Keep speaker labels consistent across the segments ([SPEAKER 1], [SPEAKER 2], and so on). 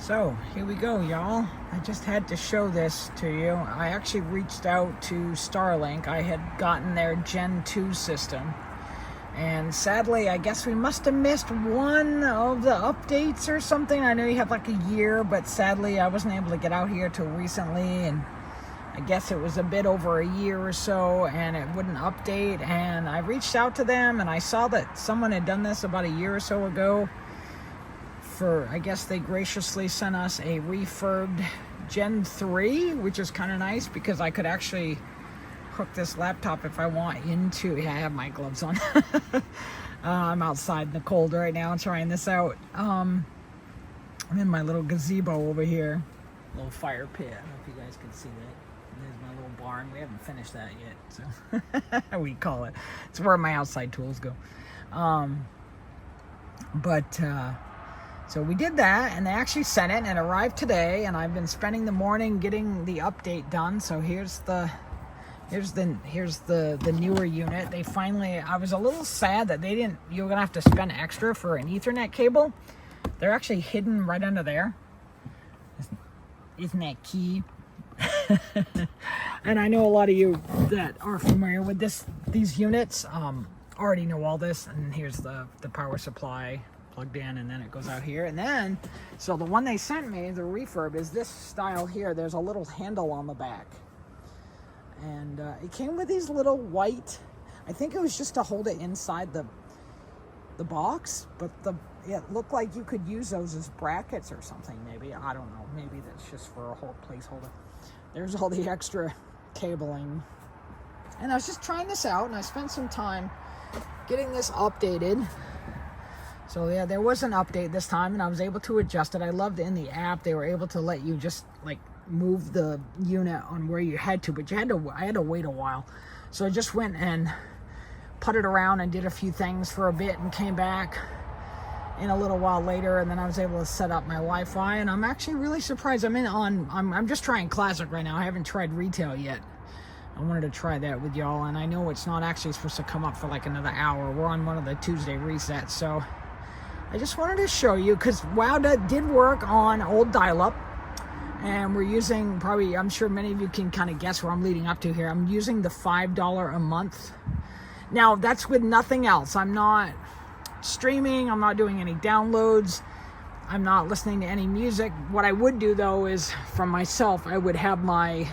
[SPEAKER 1] So here we go, y'all. I just had to show this to you. I actually reached out to Starlink. I had gotten their Gen 2 system. And sadly, I guess we must have missed one of the updates or something. I know you have like a year, but sadly I wasn't able to get out here till recently. And I guess it was a bit over a year or so and it wouldn't update. And I reached out to them and I saw that someone had done this about a year or so ago. I guess they graciously sent us a refurbed Gen 3, which is kind of nice because I could actually hook this laptop if I want into. Yeah, I have my gloves on. I'm outside in the cold right now trying this out. I'm in my little gazebo over here, little fire pit. I don't know if you guys can see that. There's my little barn. We haven't finished that yet, so we call it. It's where my outside tools go. So we did that, and they actually sent it, and it arrived today, and I've been spending the morning getting the update done. So here's the newer unit. They finally, I was a little sad that they didn't, you're gonna have to spend extra for an Ethernet cable. They're actually hidden right under there. Isn't that key? And I know a lot of you that are familiar with these units already know all this. And here's the power supply plugged in, and then it goes out here. And then, so the one they sent me, the refurb, is this style here. There's a little handle on the back, and it came with these little white, I think it was just to hold it inside the box, but it looked like you could use those as brackets or something. Maybe, I don't know, maybe that's just for a whole placeholder. There's all the extra cabling, and I was just trying this out, and I spent some time getting this updated. So yeah, there was an update this time, and I was able to adjust it. I loved in the app they were able to let you just like move the unit on where you had to, but I had to wait a while. So I just went and putted around and did a few things for a bit and came back in a little while later, and then I was able to set up my Wi-Fi, and I'm actually really surprised. I'm just trying Classic right now. I haven't tried retail yet. I wanted to try that with y'all, and I know it's not actually supposed to come up for like another hour. We're on one of the Tuesday resets, so I just wanted to show you, because WoW did work on old dial-up, and we're using, probably, I'm sure many of you can kind of guess where I'm leading up to here. I'm using the $5 a month. Now, that's with nothing else. I'm not streaming, I'm not doing any downloads, I'm not listening to any music. What I would do, though, is from myself, I would have I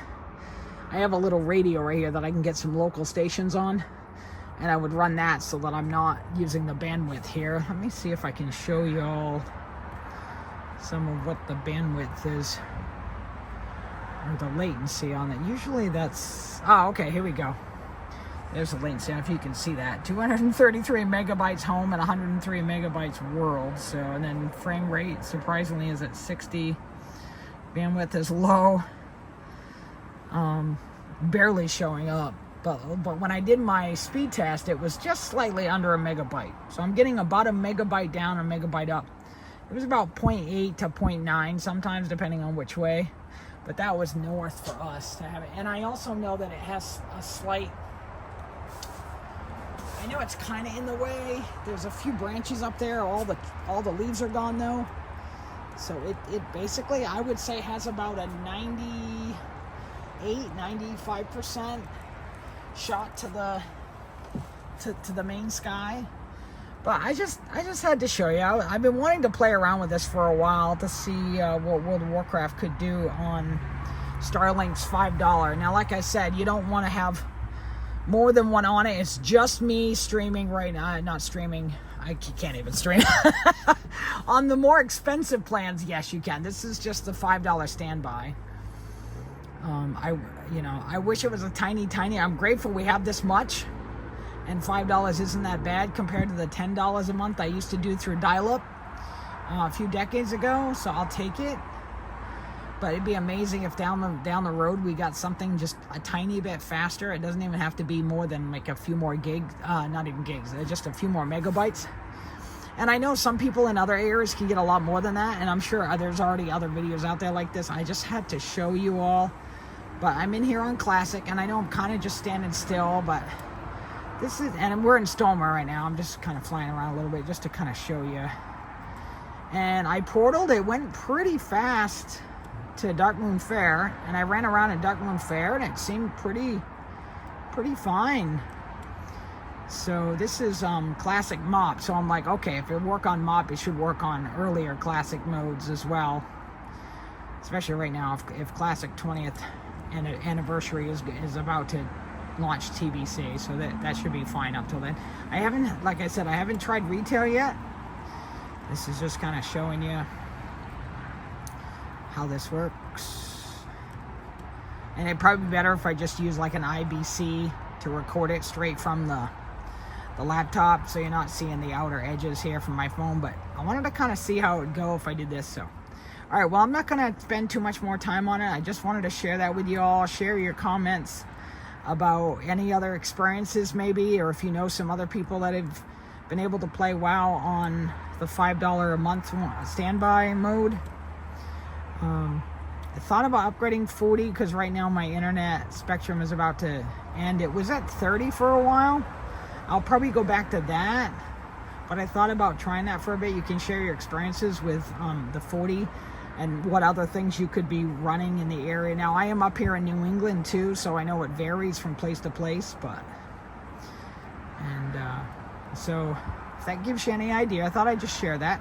[SPEAKER 1] have a little radio right here that I can get some local stations on. And I would run that so that I'm not using the bandwidth here. Let me see if I can show y'all some of what the bandwidth is, or the latency on it. Usually that's, okay, here we go. There's the latency, if you can see that. 233 megabytes home and 103 megabytes world. So, and then frame rate, surprisingly, is at 60. Bandwidth is low. Barely showing up. But when I did my speed test, it was just slightly under a megabyte. So I'm getting about a megabyte down, a megabyte up. It was about 0.8 to 0.9 sometimes, depending on which way. But that was north for us to have it. And I also know that it has a slight, I know it's kind of in the way. There's a few branches up there. All the leaves are gone though. So it basically, I would say, has about a 95% shot to the main sky. But I just had to show you. I've been wanting to play around with this for a while to see what World of Warcraft could do on Starlink's $5. Now, like I said, you don't want to have more than one on it. It's just me streaming right now. Not streaming. I can't even stream. On the more expensive plans, yes, you can. This is just the $5 standby. I wish it was a tiny, I'm grateful we have this much, and $5 isn't that bad compared to the $10 a month I used to do through dial-up a few decades ago, so I'll take it. But it'd be amazing if down the road we got something just a tiny bit faster. It doesn't even have to be more than like a few more gigs, not even gigs, just a few more megabytes. And I know some people in other areas can get a lot more than that, and I'm sure there's already other videos out there like this. I just had to show you all. But I'm in here on Classic, and I know I'm kind of just standing still, but this is, and we're in Stoma right now. I'm just kind of flying around a little bit just to kind of show you. and I portaled. It went pretty fast to Dark Moon Fair, and I ran around in Dark Moon Fair, and it seemed pretty fine. So this is Classic Mop. So I'm like, okay, if it work on Mop, it should work on earlier Classic modes as well. Especially right now, if Classic 20th anniversary is about to launch TBC, so that should be fine up till then. I haven't, like I said, I haven't tried retail yet. This is just kind of showing you how this works. And it'd probably be better if I just use like an IBC to record it straight from the laptop, so you're not seeing the outer edges here from my phone. But I wanted to kind of see how it would go if I did this. So all right, well, I'm not going to spend too much more time on it. I just wanted to share that with you all. Share your comments about any other experiences maybe, or if you know some other people that have been able to play WoW on the $5 a month standby mode. I thought about upgrading 40 because right now my internet spectrum is about to end. It was at 30 for a while. I'll probably go back to that, but I thought about trying that for a bit. You can share your experiences with the 40 and what other things you could be running in the area. Now, I am up here in New England too, so I know it varies from place to place, but so if that gives you any idea, I thought I'd just share that.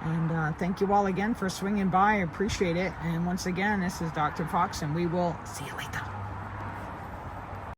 [SPEAKER 1] And thank you all again for swinging by. I appreciate it. And once again, this is Dr. Fox, and we will see you later.